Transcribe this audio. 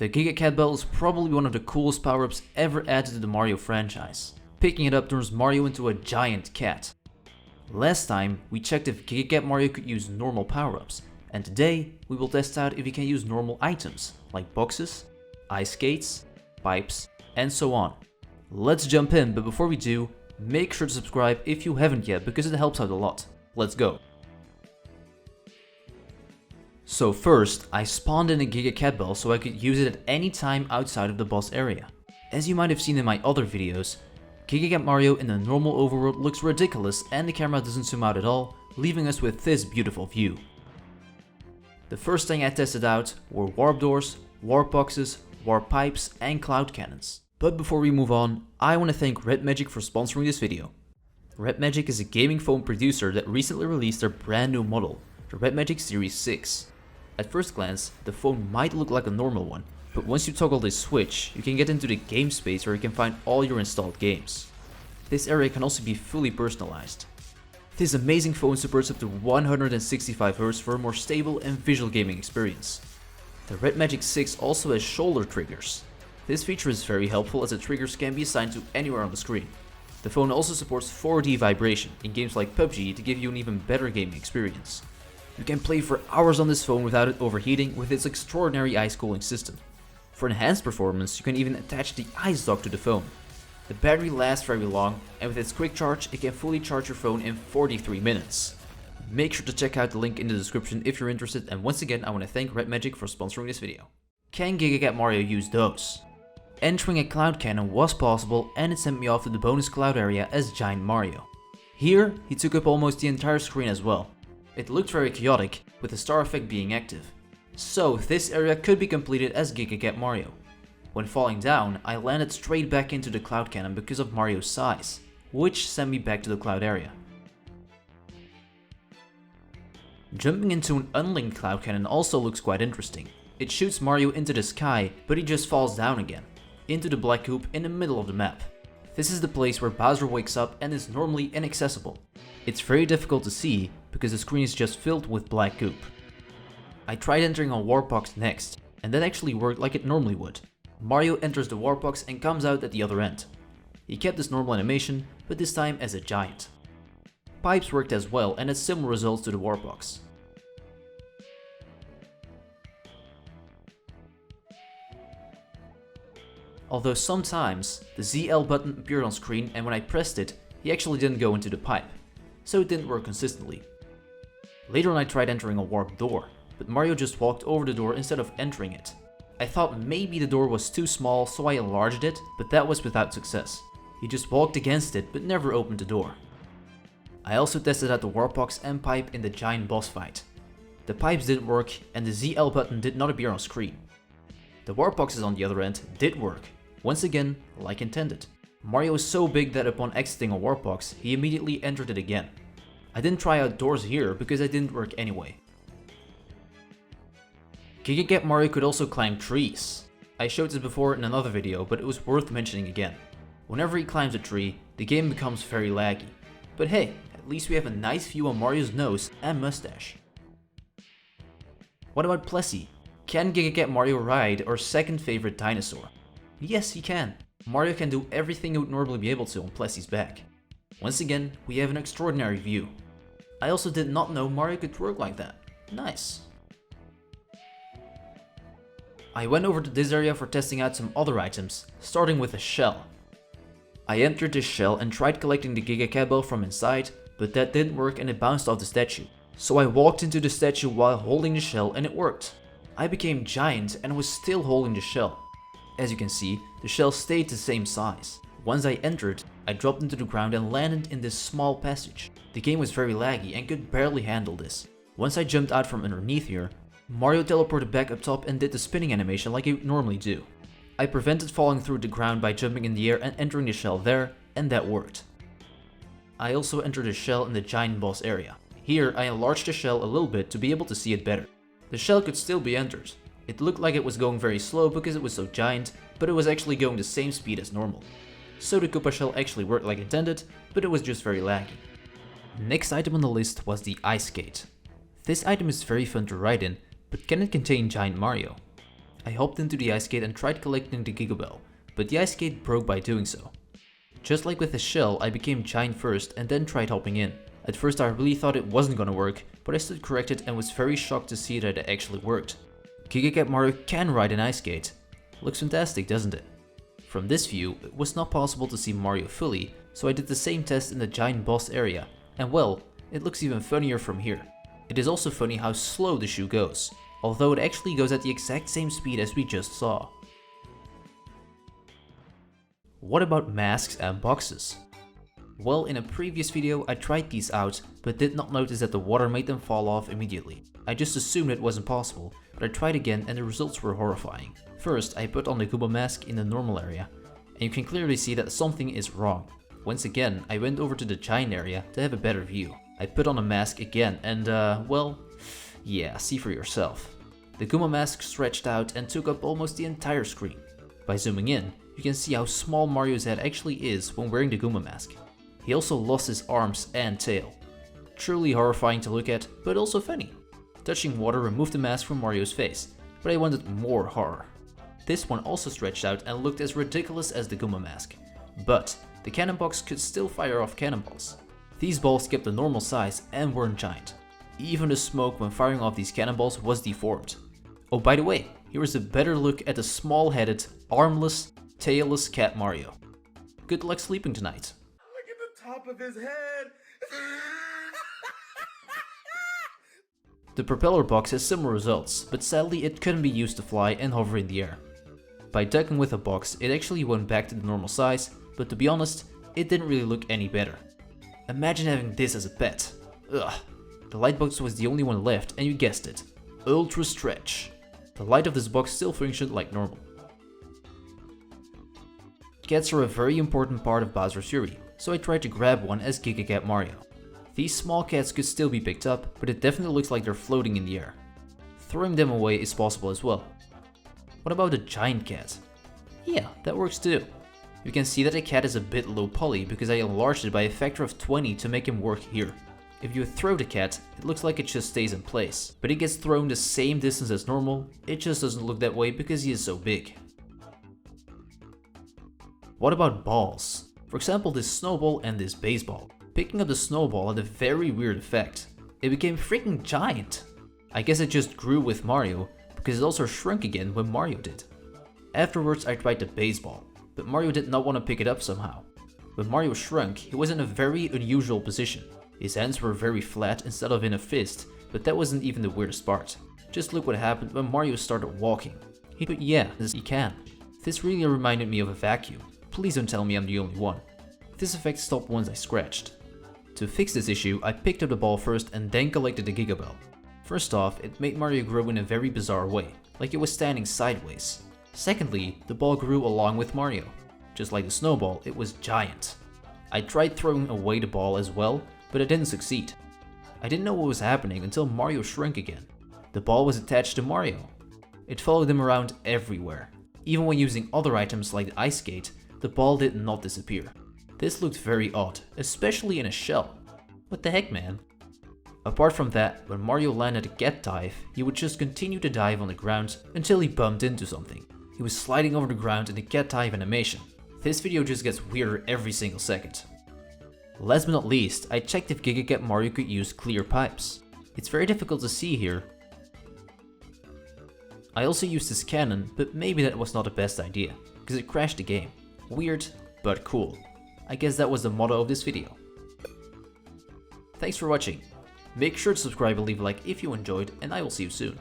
The Giga Cat Bell is probably one of the coolest power-ups ever added to the Mario franchise. Picking it up turns Mario into a giant cat. Last time, we checked if Giga Cat Mario could use normal power-ups, and today we will test out if he can use normal items, like boxes, ice skates, pipes, and so on. Let's jump in, but before we do, make sure to subscribe if you haven't yet because it helps out a lot. Let's go! So first, I spawned in a Giga Cat Bell so I could use it at any time outside of the boss area. As you might have seen in my other videos, Giga Cat Mario in the normal overworld looks ridiculous and the camera doesn't zoom out at all, leaving us with this beautiful view. The first thing I tested out were warp doors, warp boxes, warp pipes, and cloud cannons. But before we move on, I want to thank Red Magic for sponsoring this video. Red Magic is a gaming phone producer that recently released their brand new model, the Red Magic Series 6. At first glance, the phone might look like a normal one, but once you toggle this switch, you can get into the game space where you can find all your installed games. This area can also be fully personalized. This amazing phone supports up to 165Hz for a more stable and visual gaming experience. The Red Magic 6 also has shoulder triggers. This feature is very helpful as the triggers can be assigned to anywhere on the screen. The phone also supports 4D vibration in games like PUBG to give you an even better gaming experience. You can play for hours on this phone without it overheating with its extraordinary ice cooling system. For enhanced performance, you can even attach the ice dock to the phone. The battery lasts very long, and with its quick charge, it can fully charge your phone in 43 minutes. Make sure to check out the link in the description if you're interested, and once again I want to thank Red Magic for sponsoring this video. Can Giga Cat Mario use those? Entering a cloud cannon was possible and it sent me off to the bonus cloud area as Giant Mario. Here, he took up almost the entire screen as well. It looked very chaotic, with the star effect being active. So this area could be completed as Giga Cat Mario. When falling down, I landed straight back into the cloud cannon because of Mario's size, which sent me back to the cloud area. Jumping into an unlinked cloud cannon also looks quite interesting. It shoots Mario into the sky, but he just falls down again, into the black hoop in the middle of the map. This is the place where Bowser wakes up and is normally inaccessible. It's very difficult to see because the screen is just filled with black goop. I tried entering a warp box next, and that actually worked like it normally would. Mario enters the warp box and comes out at the other end. He kept this normal animation, but this time as a giant. Pipes worked as well and had similar results to the warp box. Although sometimes the ZL button appeared on screen and when I pressed it, he actually didn't go into the pipe, so it didn't work consistently. Later on I tried entering a warp door, but Mario just walked over the door instead of entering it. I thought maybe the door was too small so I enlarged it, but that was without success. He just walked against it but never opened the door. I also tested out the warp box and pipe in the giant boss fight. The pipes didn't work and the ZL button did not appear on screen. The warp boxes on the other end did work, once again like intended. Mario is so big that upon exiting a warp box, he immediately entered it again. I didn't try out doors here because they didn't work anyway. Giga Cat Mario could also climb trees. I showed this before in another video, but it was worth mentioning again. Whenever he climbs a tree, the game becomes very laggy. But hey, at least we have a nice view on Mario's nose and mustache. What about Plessy? Can Giga Cat Mario ride our second favorite dinosaur? Yes, he can. Mario can do everything he would normally be able to on Plessy's back. Once again, we have an extraordinary view. I also did not know Mario could work like that. Nice. I went over to this area for testing out some other items, starting with a shell. I entered this shell and tried collecting the Giga Cat Bell from inside, but that didn't work and it bounced off the statue. So I walked into the statue while holding the shell and it worked. I became giant and was still holding the shell. As you can see, the shell stayed the same size. Once I entered, I dropped into the ground and landed in this small passage. The game was very laggy and could barely handle this. Once I jumped out from underneath here, Mario teleported back up top and did the spinning animation like he would normally do. I prevented falling through the ground by jumping in the air and entering the shell there, and that worked. I also entered the shell in the giant boss area. Here I enlarged the shell a little bit to be able to see it better. The shell could still be entered. It looked like it was going very slow because it was so giant, but it was actually going the same speed as normal. So the Koopa shell actually worked like intended, but it was just very laggy. Next item on the list was the ice skate. This item is very fun to ride in, but can it contain Giant Mario? I hopped into the ice skate and tried collecting the Giga Bell, but the ice skate broke by doing so. Just like with the shell, I became giant first and then tried hopping in. At first I really thought it wasn't gonna work, but I stood corrected and was very shocked to see that it actually worked. Giga Cat Mario can ride an ice skate. Looks fantastic, doesn't it? From this view, it was not possible to see Mario fully, so I did the same test in the giant boss area, and well, it looks even funnier from here. It is also funny how slow the shoe goes, although it actually goes at the exact same speed as we just saw. What about masks and boxes? Well, in a previous video I tried these out, but did not notice that the water made them fall off immediately. I just assumed it wasn't possible, but I tried again and the results were horrifying. First, I put on the Goomba mask in the normal area, and you can clearly see that something is wrong. Once again, I went over to the giant area to have a better view. I put on a mask again and well, yeah, see for yourself. The Goomba mask stretched out and took up almost the entire screen. By zooming in, you can see how small Mario's head actually is when wearing the Goomba mask. He also lost his arms and tail. Truly horrifying to look at, but also funny. Touching water removed the mask from Mario's face, but I wanted more horror. This one also stretched out and looked as ridiculous as the Goomba mask. But the cannon box could still fire off cannonballs. These balls kept the normal size and weren't giant. Even the smoke when firing off these cannonballs was deformed. Oh, by the way, here is a better look at the small-headed, armless, tailless Cat Mario. Good luck sleeping tonight. Look at the top of his head. The propeller box has similar results, but sadly it couldn't be used to fly and hover in the air. By ducking with the box, it actually went back to the normal size, but to be honest, it didn't really look any better. Imagine having this as a pet. Ugh. The light box was the only one left, and you guessed it. Ultra Stretch. The light of this box still functioned like normal. Cats are a very important part of Bowser's Fury, so I tried to grab one as Giga Cat Mario. These small cats could still be picked up, but it definitely looks like they're floating in the air. Throwing them away is possible as well. What about a giant cat? Yeah, that works too. You can see that the cat is a bit low poly because I enlarged it by a factor of 20 to make him work here. If you throw the cat, it looks like it just stays in place, but he gets thrown the same distance as normal, it just doesn't look that way because he is so big. What about balls? For example, this snowball and this baseball. Picking up the snowball had a very weird effect. It became freaking giant. I guess it just grew with Mario, because it also shrunk again when Mario did. Afterwards I tried the baseball, but Mario did not want to pick it up somehow. When Mario shrunk, he was in a very unusual position. His hands were very flat instead of in a fist, but that wasn't even the weirdest part. Just look what happened when Mario started walking. But yeah, he can. This really reminded me of a vacuum. Please don't tell me I'm the only one. This effect stopped once I scratched. To fix this issue, I picked up the ball first and then collected the Giga Bell. First off, it made Mario grow in a very bizarre way, like it was standing sideways. Secondly, the ball grew along with Mario. Just like the snowball, it was giant. I tried throwing away the ball as well, but I didn't succeed. I didn't know what was happening until Mario shrunk again. The ball was attached to Mario. It followed him around everywhere. Even when using other items like the ice skate, the ball did not disappear. This looked very odd, especially in a shell. What the heck, man? Apart from that, when Mario landed a cat dive, he would just continue to dive on the ground until he bumped into something. He was sliding over the ground in the cat dive animation. This video just gets weirder every single second. Last but not least, I checked if Giga Cat Mario could use clear pipes. It's very difficult to see here. I also used this cannon, but maybe that was not the best idea, because it crashed the game. Weird, but cool. I guess that was the motto of this video. Thanks for watching. Make sure to subscribe and leave a like if you enjoyed, and I will see you soon.